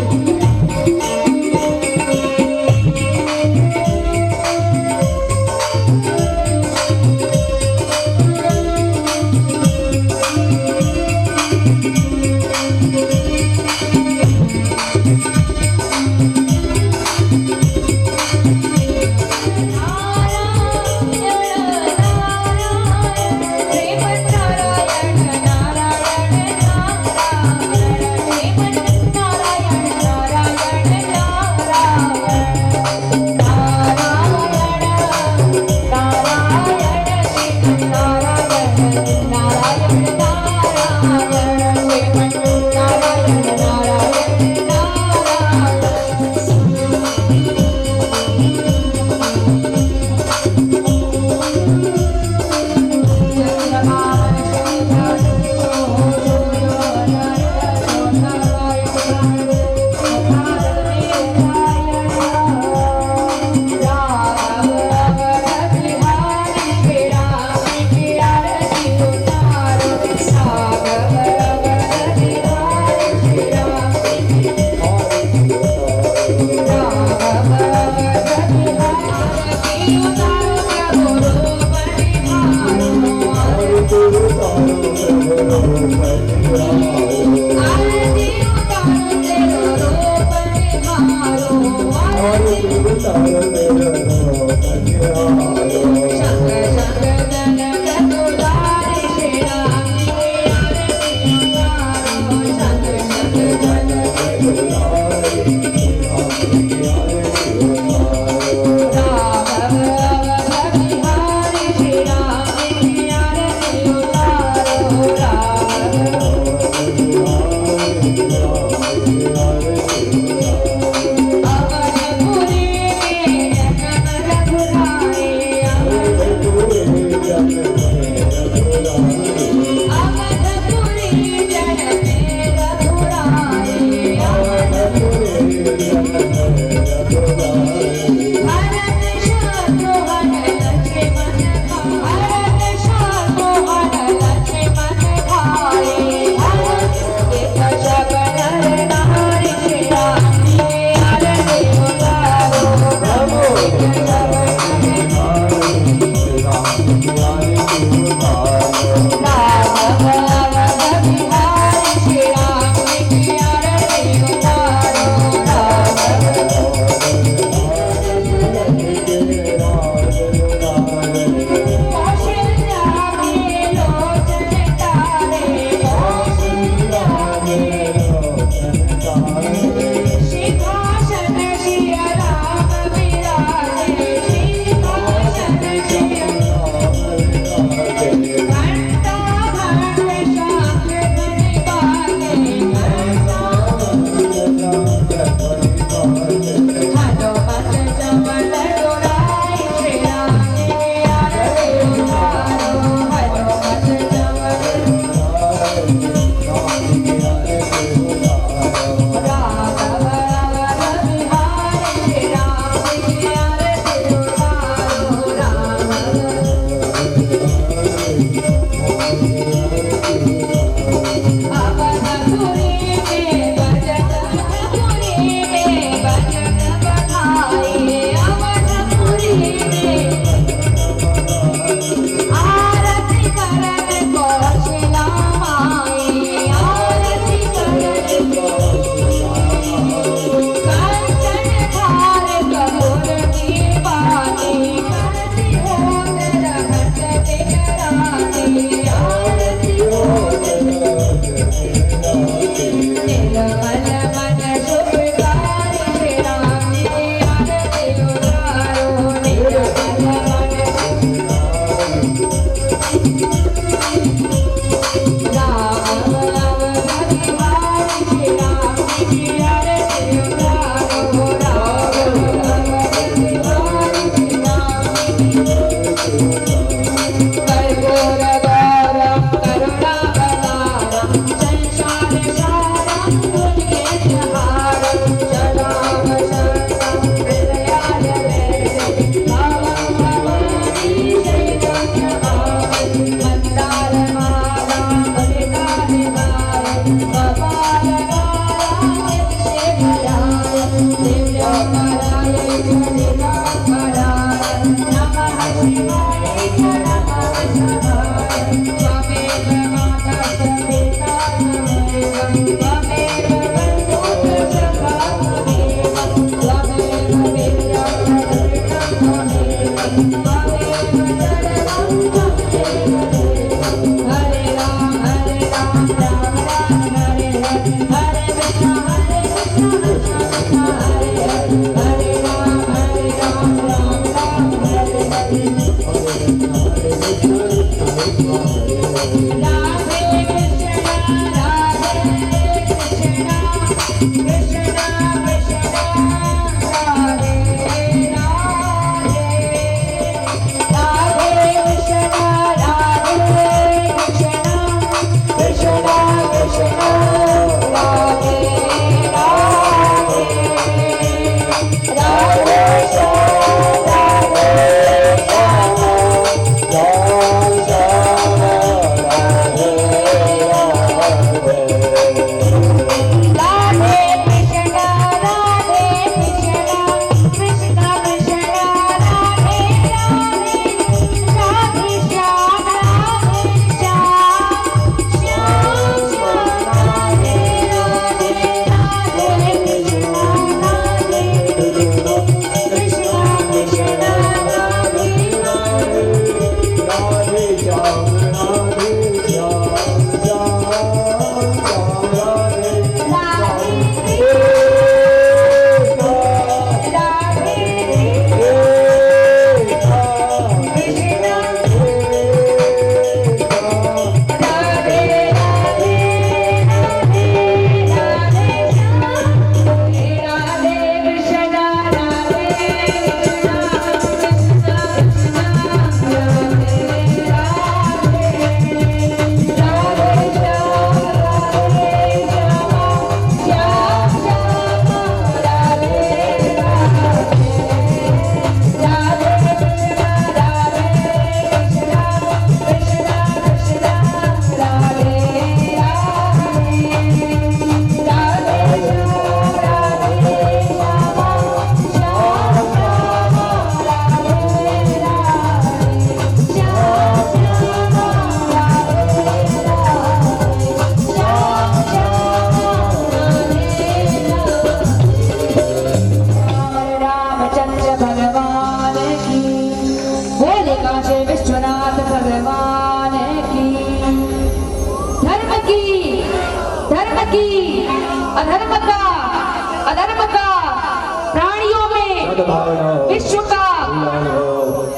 विश्व का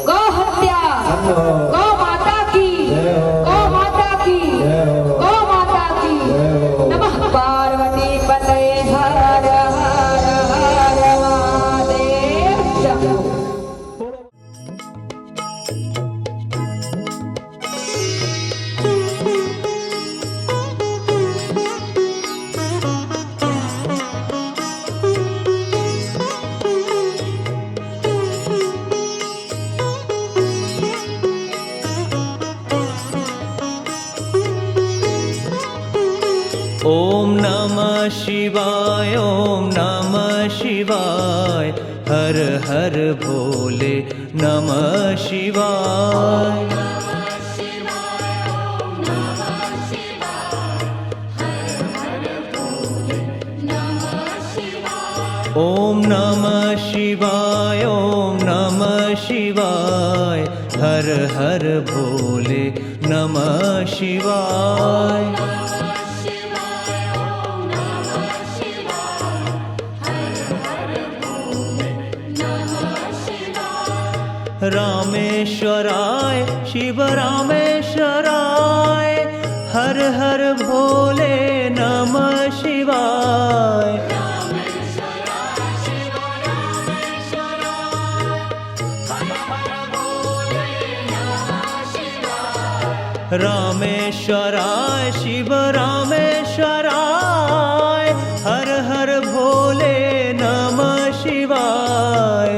गौ हत्या, गौ माता की, गौ माता की, गौ माता की। नमः पार्वती पते हर हर हर महादेव शंभो। ओम नमः शिवाय, ओम नमः शिवाय, हर हर भोले नमः शिवाय। ओम नमः शिवाय, ओम नमः शिवाय, हर हर भोले नमः शिवाय। रामेश्वराय शिव रामेश्वराय, हर हर भोले नमः शिवाय। रामेश्वराय शिव रामेश्वराय, हर हर भोले नमः शिवाय।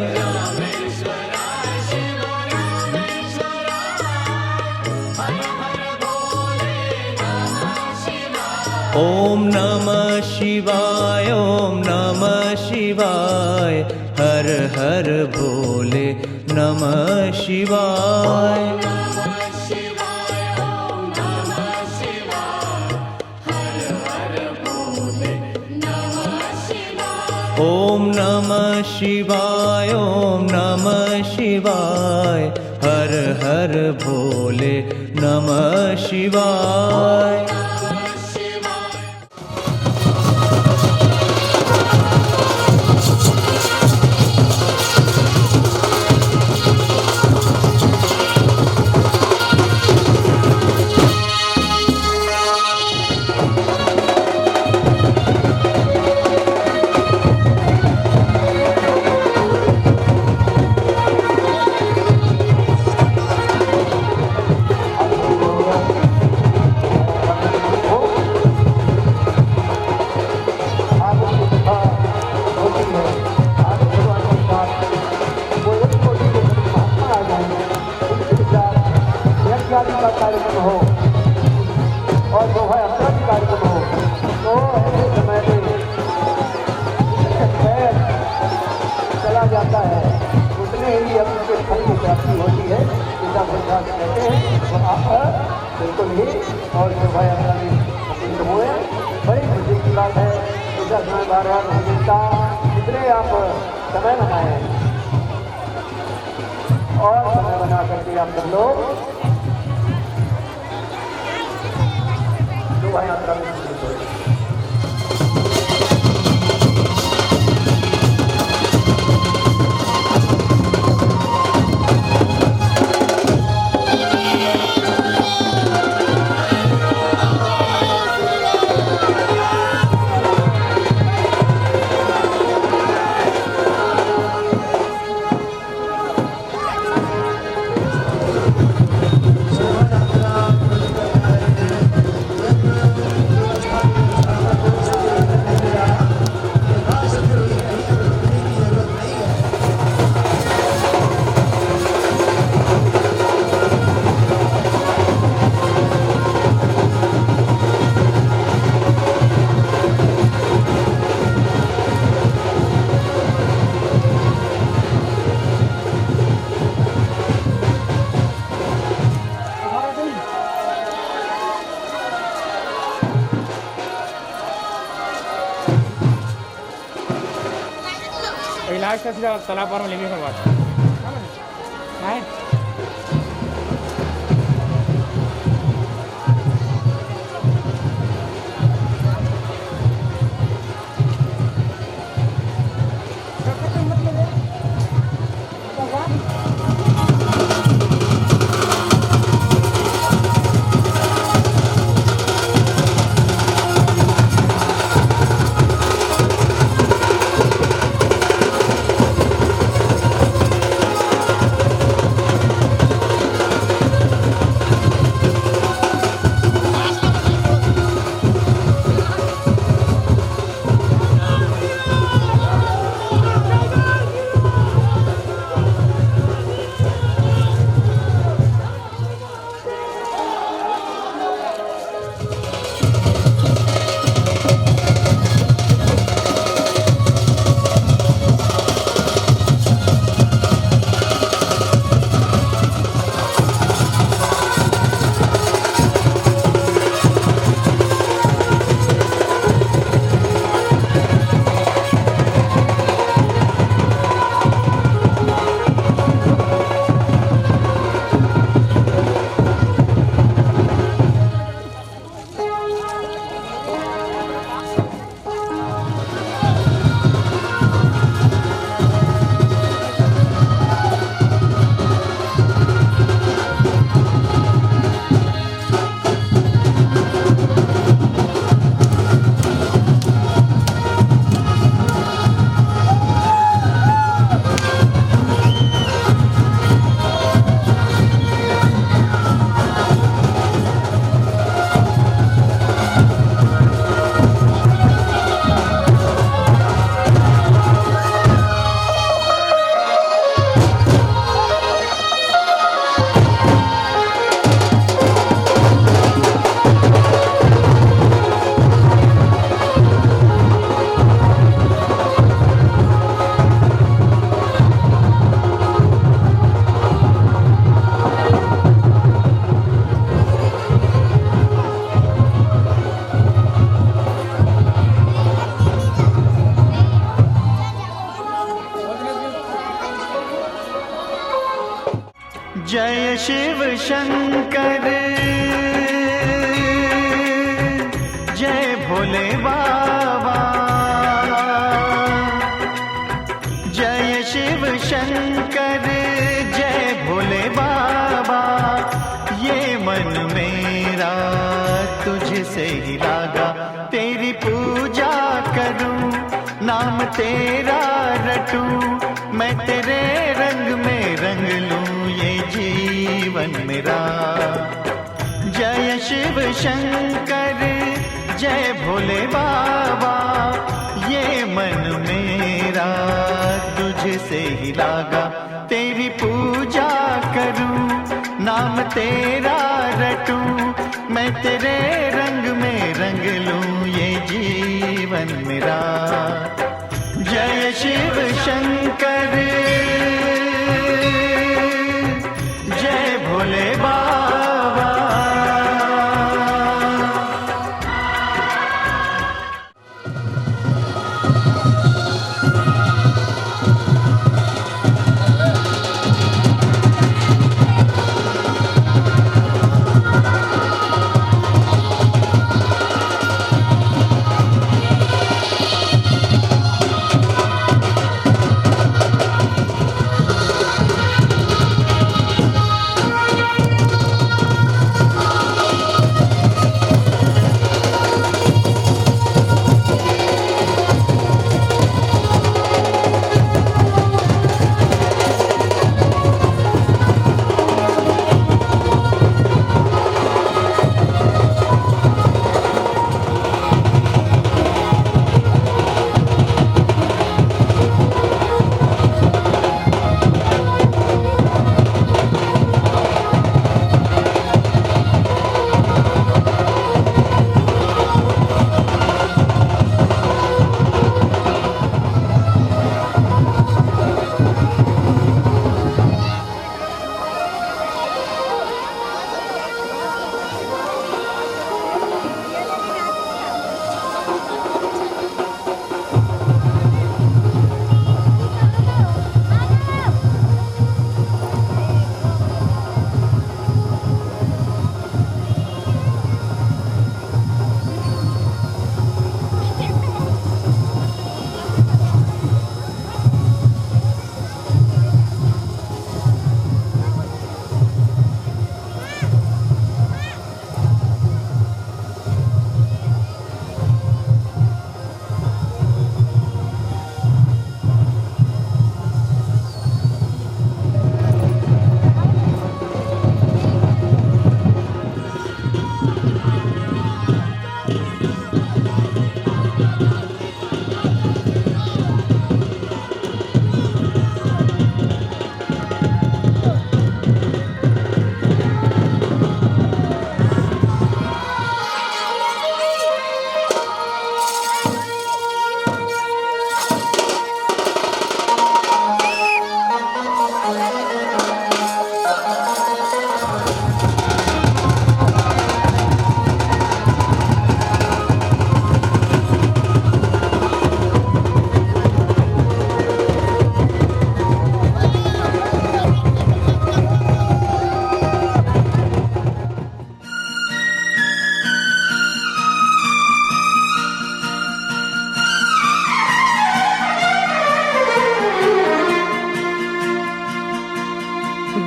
ओम नमः शिवाय, ओम नमः शिवाय, हर हर भोले नमः शिवाय। ओम नमः शिवाय, ओम नमः शिवाय, हर हर भोले नमः शिवाय। कार्यक्रम हो और शोभा यात्रा की कार्यक्रम हो तो ऐसे समय में खैर चला जाता है, उतने ही अपने के फल की प्राप्ति होती है। जिसका प्रसाद कहते हैं तो आप बिल्कुल ही और शोभा यात्रा में उपस्थित हुए, बड़ी खुशी की बात है। इसका समय 12 बजे का जितने आप समय बनाए और समय बना करके आप सब लोग शोभा यात्रा में शामिल हुए। इलाज का सीधा तालाब पर में लेंगे करवा है। जय शिव शंकर जय भोले बाबा, जय शिव शंकर जय भोले बाबा। ये मन मेरा तुझसे ही लागा, तेरी पूजा करूं, नाम तेरा रटूं, मैं तेरे रंग में रंग लूं ये जीवन मेरा। जय शिव शंकर जय भोले बाबा, ये मन मेरा तुझसे ही लागा, तेरी पूजा करूं, नाम तेरा रटूं, मैं तेरे रंग में रंग लूं ये जीवन मेरा। जय शिव शंकर जय भोले बाबा।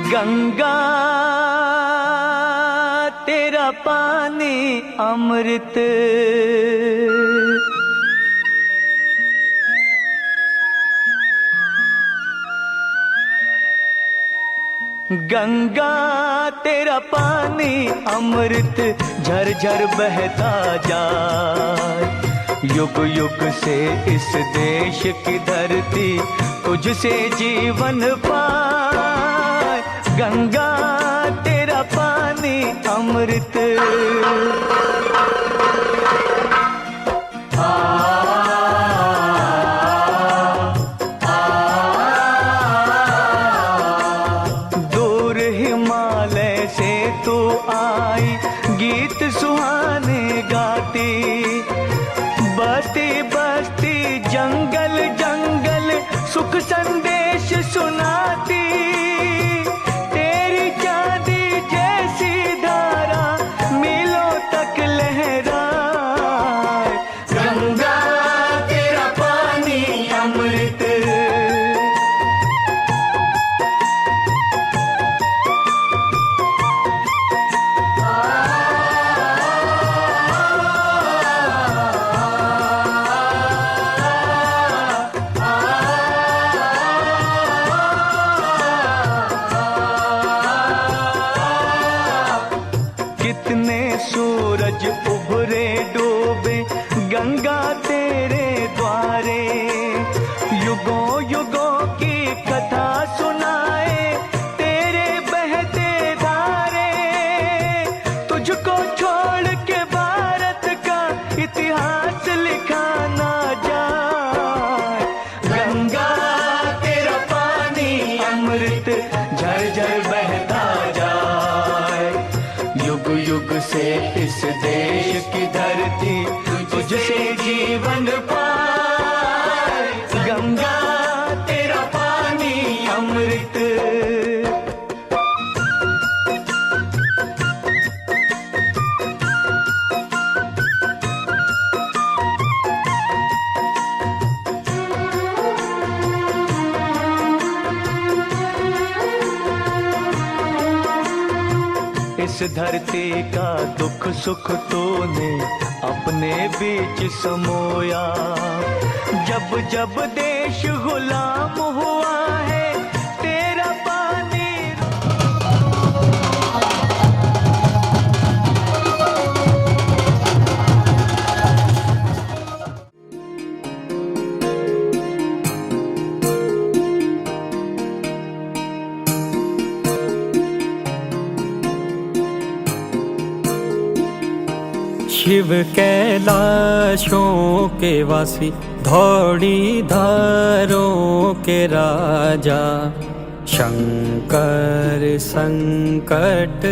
गंगा तेरा पानी अमृत, गंगा तेरा पानी अमृत झरझर बहता जाए। युग युग से इस देश की धरती तुझसे जीवन पाए। गंगा तेरा पानी अमृत। दूर हिमालय से तू आई गीत सुहाने गाती, बस्ती बस्ती जंगल जंगल सुख संदेश सुनाती। तेरी अमृत झरझर बहता जाए। युग युग से इस देश की धरती तुझसे जीवन पाए। गंगा तेरा पानी अमृत। इस धरती का दुख सुख तूने अपने बीच समोया। जब जब देश गुलाम हुआ है तेरा पानी। शिव कैलाशों के वासी, धौड़ी धारों के राजा, शंकर संकट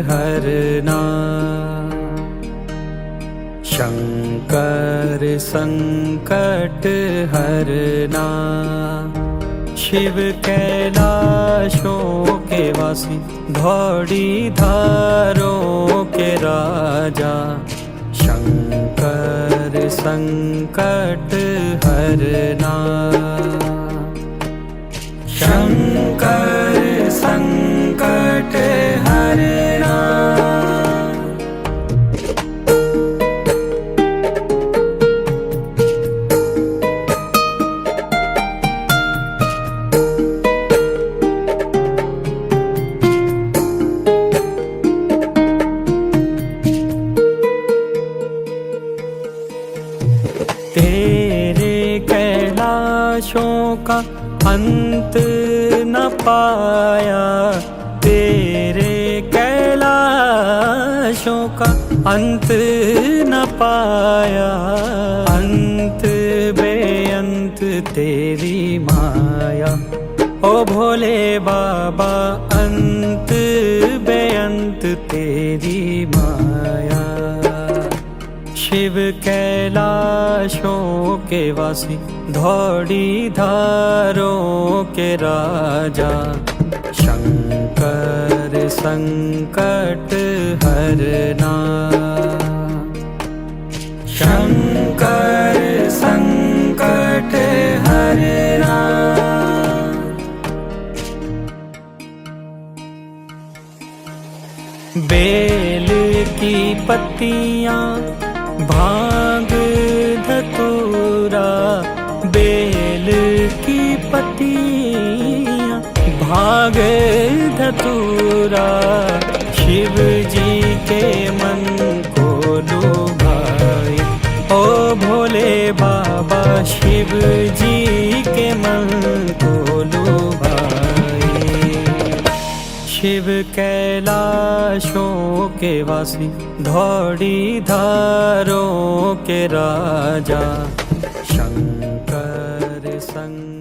हरना। शंकर संकट हरना। शिव कैलाशों के वासी, धौड़ी धारों के राजा, शंकर संकट हरना। शंकर संकट हरना। तेरे कैलाशों का अंत न पाया। तेरे कैलाशों का अंत न पाया। अंत बेअंत तेरी माया। ओ भोले बाबा अंत बेअंत तेरी माया। शिव कैलाशों के वासी, धौड़ी धारों के राजा, शंकर संकट हरना। शंकर संकट हरना। बेल की पत्तियां, भांग धतूरा। बेल की पत्तियां, भांग धतूरा। शिव जी के मन को लुभाए। ओ भोले बाबा शिव जी के मन को लुभाए। शिव कैलाशों के वासी, धौड़ी धारों के राजा, शंकर संग